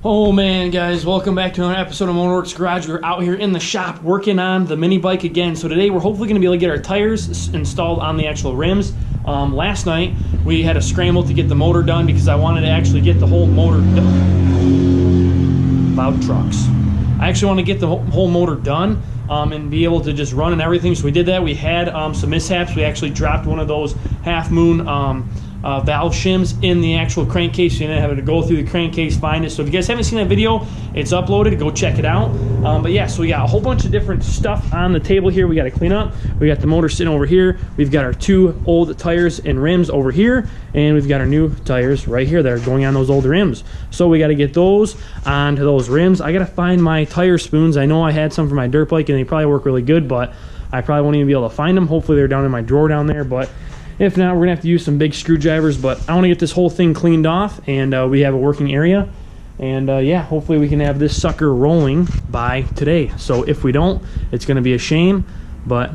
Oh man, guys, welcome back to another episode of Motorworks Garage. We're out here in the shop working on the mini bike again. So today we're hopefully going to be able to get our tires installed on the actual rims. Last night we had a scramble to get the motor done because I wanted to actually get the whole motor done. Loud trucks. I actually want to get the whole motor done and be able to just run and everything. So we did that. We had some mishaps. We actually dropped one of those half moon valve shims in the actual crankcase. So you didn't have to go through the crankcase, find it. So if you guys haven't seen that video, it's uploaded. Go check it out. But yeah, so we got a whole bunch of different stuff on the table here we got to clean up. We got the motor sitting over here. We've got our two old tires and rims over here, and we've got our new tires right here that are going on those old rims. So we got to get those onto those rims. I got to find my tire spoons. I know I had some for my dirt bike and they probably work really good, but I probably won't even be able to find them. Hopefully they're down in my drawer down there, but if not, we're gonna have to use some big screwdrivers. But I want to get this whole thing cleaned off, and we have a working area. And yeah, hopefully we can have this sucker rolling by today. So if we don't, it's gonna be a shame. But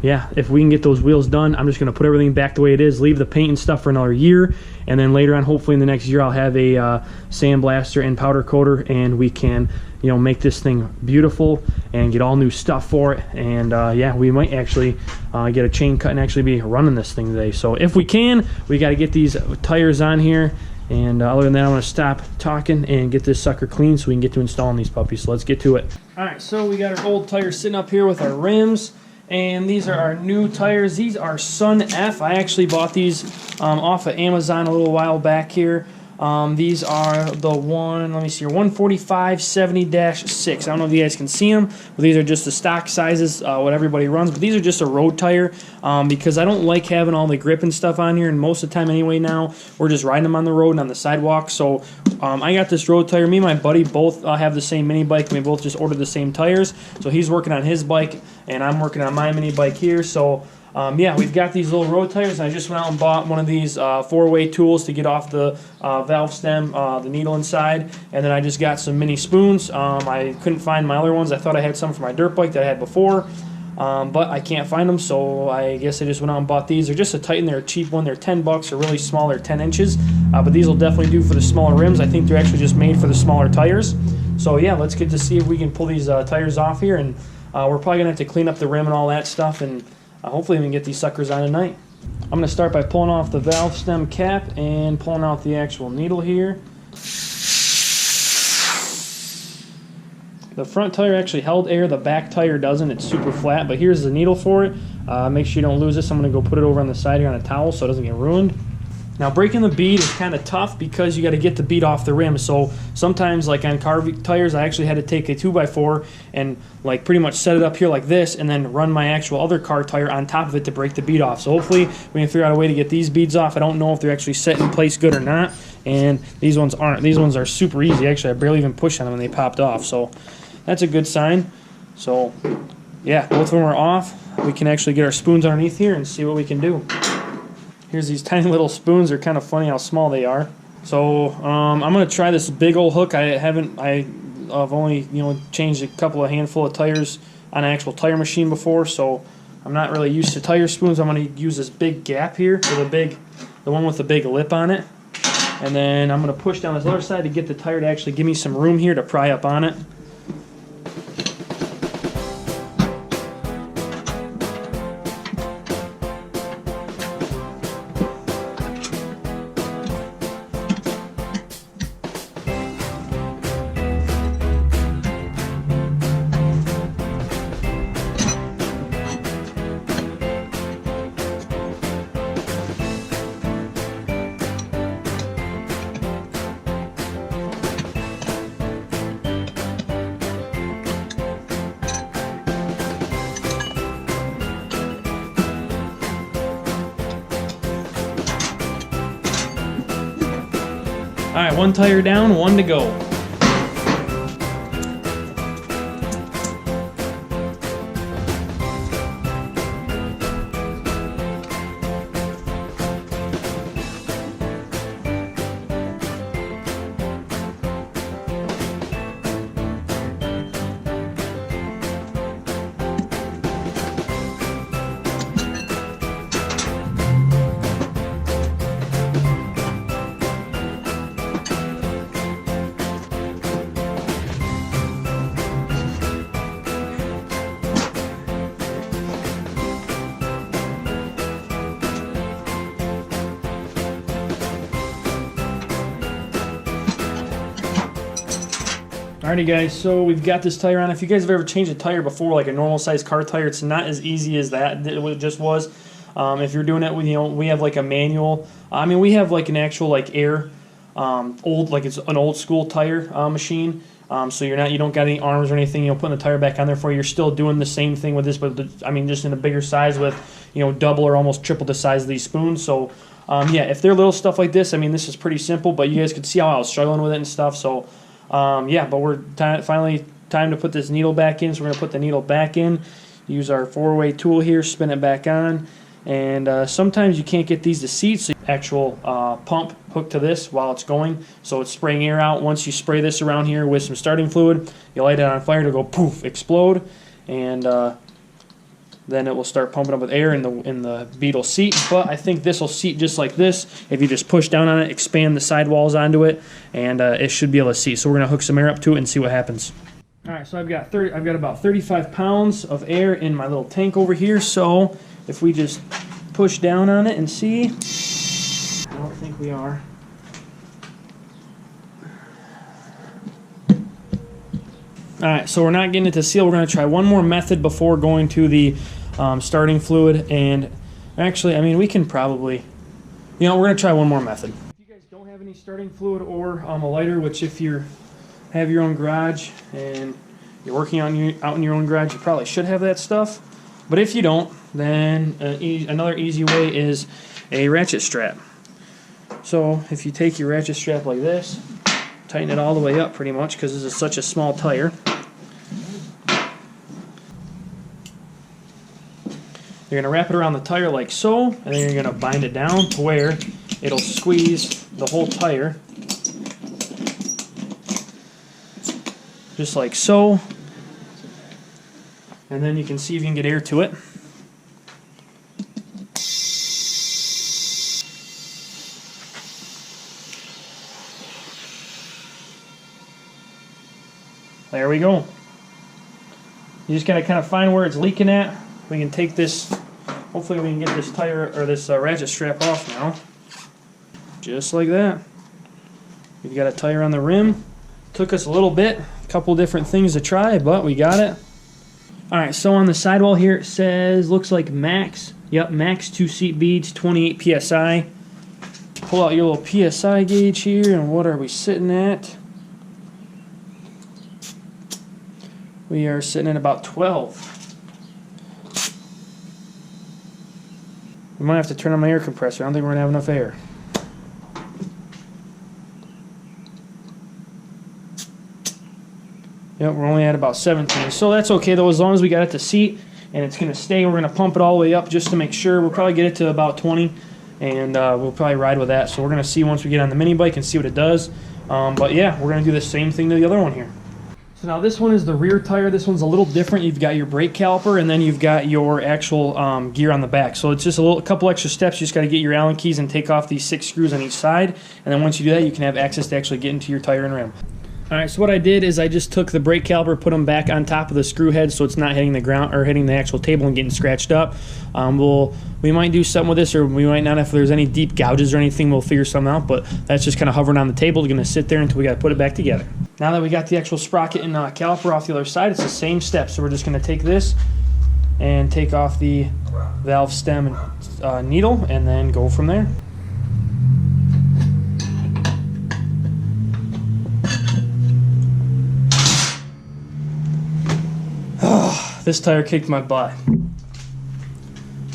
yeah, if we can get those wheels done, I'm just gonna put everything back the way it is, leave the paint and stuff for another year, and then later on, hopefully in the next year, I'll have a sandblaster and powder coater, and we can, you know, make this thing beautiful and get all new stuff for it. And yeah, we might actually get a chain cut and actually be running this thing today. So if we can, we got to get these tires on here. And other than that, I'm going to stop talking and get this sucker clean so we can get to installing these puppies. So let's get to it. All right, so we got our old tires sitting up here with our rims. And these are our new tires. These are Sun F. I actually bought these off of Amazon a little while back here. These are the let me see here, 145/70-6. I don't know if you guys can see them, but these are just the stock sizes, what everybody runs. But these are just a road tire because I don't like having all the grip and stuff on here. And most of the time anyway now, we're just riding them on the road and on the sidewalk. So I got this road tire. Me and my buddy both have the same mini bike. And we both just ordered the same tires. So he's working on his bike, and I'm working on my mini bike here. So yeah, we've got these little road tires. I just went out and bought one of these four-way tools to get off the valve stem, the needle inside, and then I just got some mini spoons. I couldn't find my other ones. I thought I had some for my dirt bike that I had before, but I can't find them, so I guess I just went out and bought these. They're just a Titan. They're a cheap one. They're $10. They're really small. They're 10 inches, but these will definitely do for the smaller rims. I think they're actually just made for the smaller tires. So yeah, let's get to see if we can pull these tires off here, and we're probably going to have to clean up the rim and all that stuff, and hopefully we can get these suckers on tonight. I'm going to start by pulling off the valve stem cap and pulling out the actual needle here. The front tire actually held air, the back tire doesn't. It's super flat, but here's the needle for it. Make sure you don't lose this. I'm going to go put it over on the side here on a towel so it doesn't get ruined. Now breaking the bead is kind of tough because you got to get the bead off the rim. So sometimes, like on car tires, I actually had to take a 2x4 and like pretty much set it up here like this, and then run my actual other car tire on top of it to break the bead off. So hopefully we can figure out a way to get these beads off. I don't know if they're actually set in place good or not, and these ones aren't. These ones are super easy. Actually, I barely even pushed on them and they popped off. So that's a good sign. So yeah, both of them are off. We can actually get our spoons underneath here and see what we can do. Here's these tiny little spoons. They're kind of funny how small they are. So I'm gonna try this big old hook. I've only changed a handful of tires on an actual tire machine before, so I'm not really used to tire spoons. I'm gonna use this big gap here for the one with the big lip on it, and then I'm gonna push down this other side to get the tire to actually give me some room here to pry up on it. All right, one tire down, one to go. Alrighty guys, so we've got this tire on. If you guys have ever changed a tire before, like a normal size car tire, it's not as easy as that it just was. If you're doing it with, we have like a manual. I mean, we have like an actual like air, like it's an old school tire machine. So you don't got any arms or anything. Putting the tire back on there for you. You're still doing the same thing with this, but I mean, just in a bigger size with, double or almost triple the size of these spoons. So yeah, if they're little stuff like this, I mean, this is pretty simple. But you guys could see how I was struggling with it and stuff. So yeah, but we're finally time to put this needle back in. So we're gonna put the needle back in. Use our 4-way tool here, spin it back on. And sometimes you can't get these to seat, so actual pump hooked to this while it's going, so it's spraying air out. Once you spray this around here with some starting fluid, you light it on fire to go poof, explode, and then it will start pumping up with air in the Beetle seat. But I think this will seat just like this. If you just push down on it, expand the sidewalls onto it, and it should be able to seat. So we're gonna hook some air up to it and see what happens. All right, so I've got about 35 pounds of air in my little tank over here. So if we just push down on it and see, I don't think we are. Alright, so we're not getting it to seal. We're going to try one more method before going to the starting fluid. And actually, I mean, we can probably, we're going to try one more method. If you guys don't have any starting fluid or a lighter, which if you have your own garage and you're working out in your own garage, you probably should have that stuff. But if you don't, then another easy way is a ratchet strap. So if you take your ratchet strap like this, tighten it all the way up pretty much, because this is such a small tire. You're going to wrap it around the tire like so, and then you're going to bind it down to where it'll squeeze the whole tire. Just like so. And then you can see if you can get air to it. There we go. You just gotta kind of find where it's leaking at. We can take this, hopefully we can get this tire or this ratchet strap off now. Just like that. We've got a tire on the rim. Took us a little bit, a couple different things to try, but we got it. Alright, so on the sidewall here it says, looks like max. Yep, max 2 seat beads, 28 PSI. Pull out your little PSI gauge here, and what are we sitting at? We are sitting at about 12. We might have to turn on my air compressor. I don't think we're going to have enough air. Yep, we're only at about 17. So that's okay though, as long as we got it to seat and it's going to stay. We're going to pump it all the way up just to make sure. We'll probably get it to about 20, and we'll probably ride with that. So we're going to see once we get on the mini bike and see what it does. But yeah, we're going to do the same thing to the other one here. So now this one is the rear tire. This one's a little different. You've got your brake caliper, and then you've got your actual gear on the back. So it's just a couple extra steps. You just got to get your Allen keys and take off these 6 screws on each side. And then once you do that, you can have access to actually get into your tire and rim. Alright, so what I did is I just took the brake caliper, put them back on top of the screw head so it's not hitting the ground or hitting the actual table and getting scratched up. We might do something with this, or we might not. If there's any deep gouges or anything, we'll figure something out, but that's just kind of hovering on the table. It's going to sit there until we got to put it back together. Now that we got the actual sprocket and caliper off the other side, it's the same step. So we're just going to take this and take off the valve stem and needle, and then go from there. This tire kicked my butt.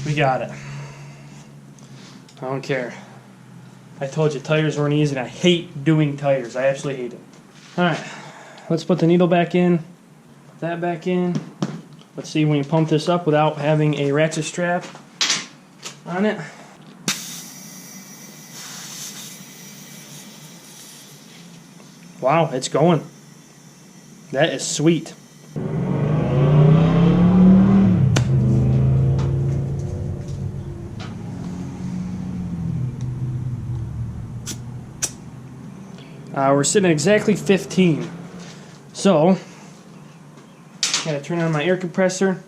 We got it. I don't care. I told you, tires weren't easy, and I hate doing tires. I absolutely hate it. Alright, let's put the needle back in. Put that back in. Let's see when you pump this up without having a ratchet strap on it. Wow, it's going. That is sweet. We're sitting at exactly 15. So, gotta turn on my air compressor,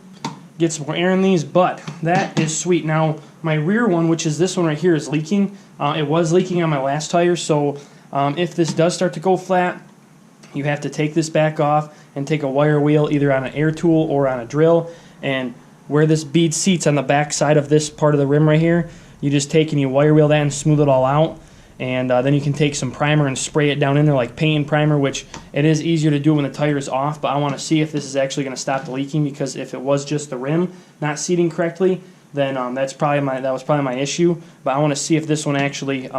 get some more air in these, but that is sweet. Now, my rear one, which is this one right here, is leaking. It was leaking on my last tire, so if this does start to go flat, you have to take this back off and take a wire wheel either on an air tool or on a drill, and where this bead seats on the back side of this part of the rim right here, you just take and you wire wheel that and smooth it all out. And then you can take some primer and spray it down in there like paint primer, which it is easier to do when the tire is off, but I want to see if this is actually going to stop the leaking, because if it was just the rim not seating correctly, then that was probably my issue. But I want to see if this one actually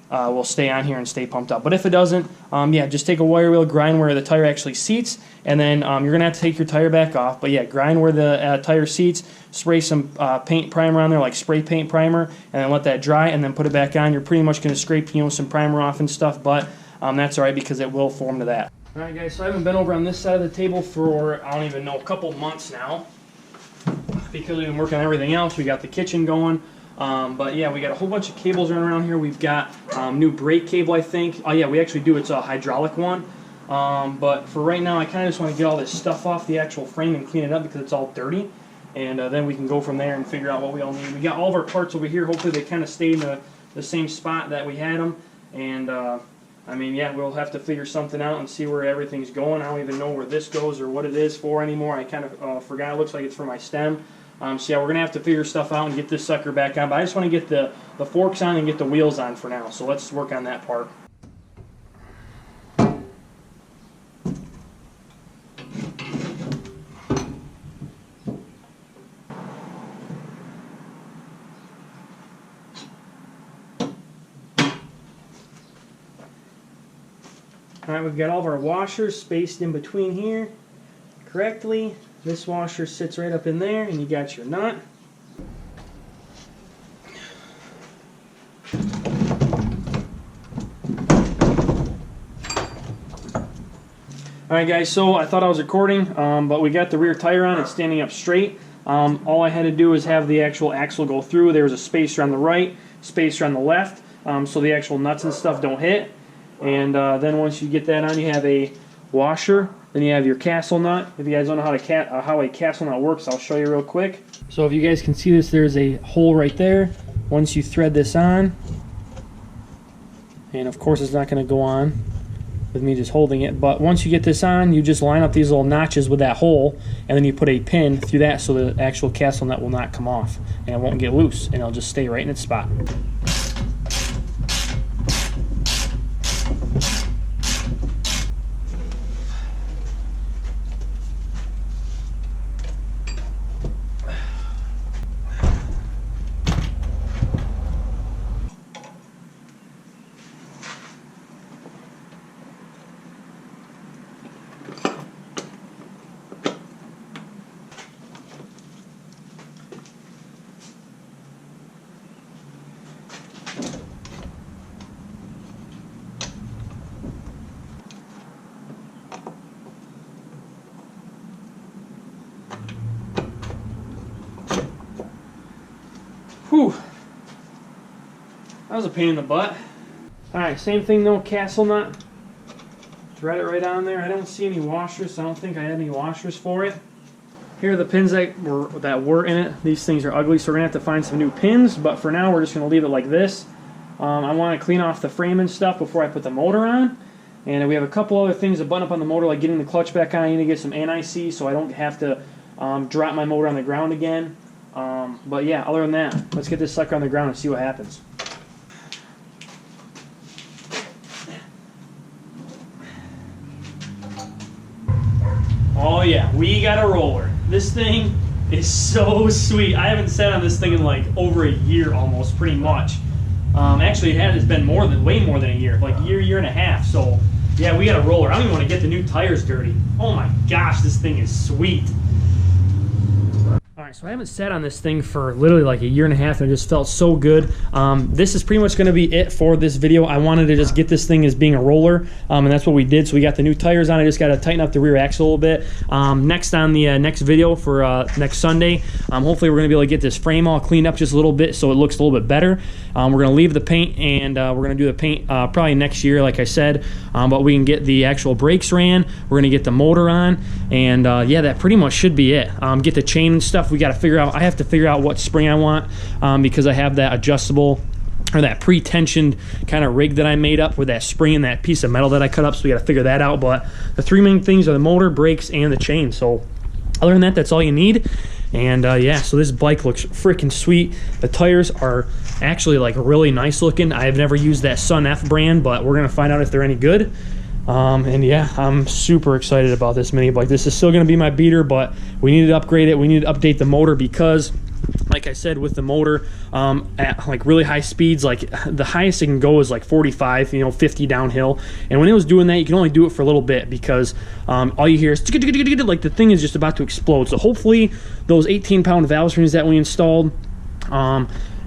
will stay on here and stay pumped up. But if it doesn't, yeah, just take a wire wheel, grind where the tire actually seats, and then you're going to have to take your tire back off. But yeah, grind where the tire seats, spray some paint primer on there, like spray paint primer, and then let that dry, and then put it back on. You're pretty much going to scrape, you know, some primer off and stuff, but that's all right because it will form to that. All right, guys, so I haven't been over on this side of the table for, I don't even know, a couple months now, because we've been working on everything else. We got the kitchen going. But yeah, we got a whole bunch of cables running around here. We've got new brake cable, I think. Oh yeah, we actually do. It's a hydraulic one. But for right now, I kind of just want to get all this stuff off the actual frame and clean it up because it's all dirty. And then we can go from there and figure out what we all need. We got all of our parts over here. Hopefully they kind of stay in the same spot that we had them. And I mean, yeah, we'll have to figure something out and see where everything's going. I don't even know where this goes or what it is for anymore. I kind of forgot. It looks like it's for my stem. So yeah, we're going to have to figure stuff out and get this sucker back on. But I just want to get the forks on and get the wheels on for now. So let's work on that part. Alright, we've got all of our washers spaced in between here correctly. This washer sits right up in there, and you got your nut. Alright guys, so I thought I was recording, but we got the rear tire on. It's standing up straight. All I had to do is have the actual axle go through. There's a spacer on the right, spacer on the left, so the actual nuts and stuff don't hit. And then once you get that on, you have a washer. Then you have your castle nut. If you guys don't know how a castle nut works, I'll show you real quick. So if you guys can see this, there's a hole right there. Once you thread this on, and of course it's not going to go on with me just holding it, but once you get this on, you just line up these little notches with that hole, and then you put a pin through that so the actual castle nut will not come off, and it won't get loose, and it'll just stay right in its spot. Whew. That was a pain in the butt. Alright, same thing though, castle nut. Thread it right on there. I don't see any washers, so I don't think I had any washers for it. Here are the pins that were in it. These things are ugly, so we're going to have to find some new pins, but for now we're just going to leave it like this. I want to clean off the frame and stuff before I put the motor on. And we have a couple other things to button up on the motor, like getting the clutch back on. I need to get some anti-seize so I don't have to drop my motor on the ground again. But yeah, other than that, let's get this sucker on the ground and see what happens. Oh yeah, we got a roller. This thing is so sweet. I haven't sat on this thing in like over a year almost, pretty much. Actually, it's been way more than a year, like year and a half. So yeah, we got a roller. I don't even want to get the new tires dirty. Oh my gosh, this thing is sweet. Alright, so I haven't sat on this thing for literally like a year and a half, and it just felt so good. This is pretty much going to be it for this video. I wanted to just get this thing as being a roller, and that's what we did. So we got the new tires on. I just got to tighten up the rear axle a little bit. Next on the next video for next Sunday, hopefully we're going to be able to get this frame all cleaned up just a little bit so it looks a little bit better. We're going to leave the paint, and we're going to do the paint probably next year, like I said. But we can get the actual brakes ran. We're going to get the motor on, and yeah, that pretty much should be it. Get the chain and stuff. We got to figure out. I have to figure out what spring I want because I have that adjustable or that pre-tensioned kind of rig that I made up with that spring and that piece of metal that I cut up, so we got to figure that out. But the three main things are the motor, brakes, and the chain. So other than that, that's all you need. And yeah, so this bike looks freaking sweet. The tires are actually like really nice looking. I've never used that Sun F brand, but we're gonna find out if they're any good. And yeah, I'm super excited about this mini bike. This is still gonna be my beater, but we need to upgrade it. We need to update the motor because, like I said, with the motor at like really high speeds, like the highest it can go is like 45, 50 downhill. And when it was doing that, you can only do it for a little bit because all you hear is like the thing is just about to explode. So hopefully those 18-pound valve springs that we installed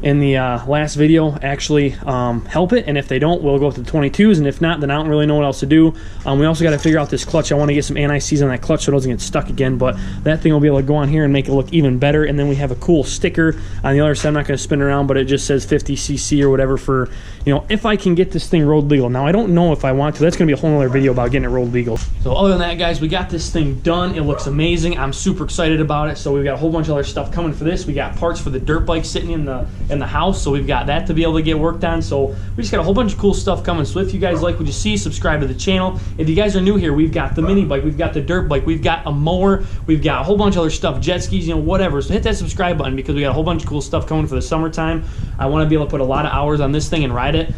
in the last video actually help it, and if they don't, we'll go to the 22s, and if not, then I don't really know what else to do. We also got to figure out this clutch. I want to get some anti-seize on that clutch so it doesn't get stuck again, but that thing will be able to go on here and make it look even better. And then we have a cool sticker on the other side. I'm not going to spin around, but it just says 50cc or whatever for, if I can get this thing road legal. Now, I don't know if I want to. That's going to be a whole other video about getting it road legal. So other than that, guys, we got this thing done. It looks amazing. I'm super excited about it. So we've got a whole bunch of other stuff coming for this. We got parts for the dirt bike sitting in the house, so we've got that to be able to get worked on. So we just got a whole bunch of cool stuff coming. So if you guys like what you see, subscribe to the channel. If you guys are new here, we've got the mini bike, we've got the dirt bike, we've got a mower, we've got a whole bunch of other stuff, jet skis, whatever. So hit that subscribe button because we got a whole bunch of cool stuff coming for the summertime. I want to be able to put a lot of hours on this thing and ride it,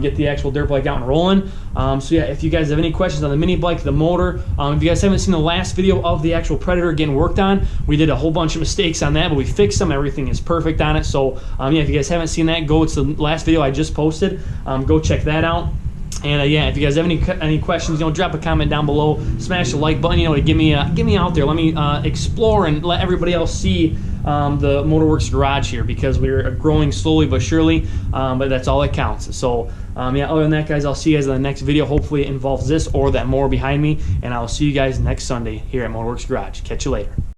get the actual dirt bike out and rolling. So yeah, if you guys have any questions on the mini bike, the motor, if you guys haven't seen the last video of the actual Predator getting worked on, we did a whole bunch of mistakes on that, but we fixed them. Everything is perfect on it. So yeah, if you guys haven't seen that, it's the last video I just posted. Go check that out. And yeah, if you guys have any questions, drop a comment down below, smash the like button, to get me out there. Let me explore and let everybody else see the Motorworks garage here, because we're growing slowly but surely, but that's all that counts. So yeah, other than that, guys, I'll see you guys in the next video. Hopefully it involves this or that mower behind me, and I'll see you guys next Sunday here at Motorworks Garage. Catch you later.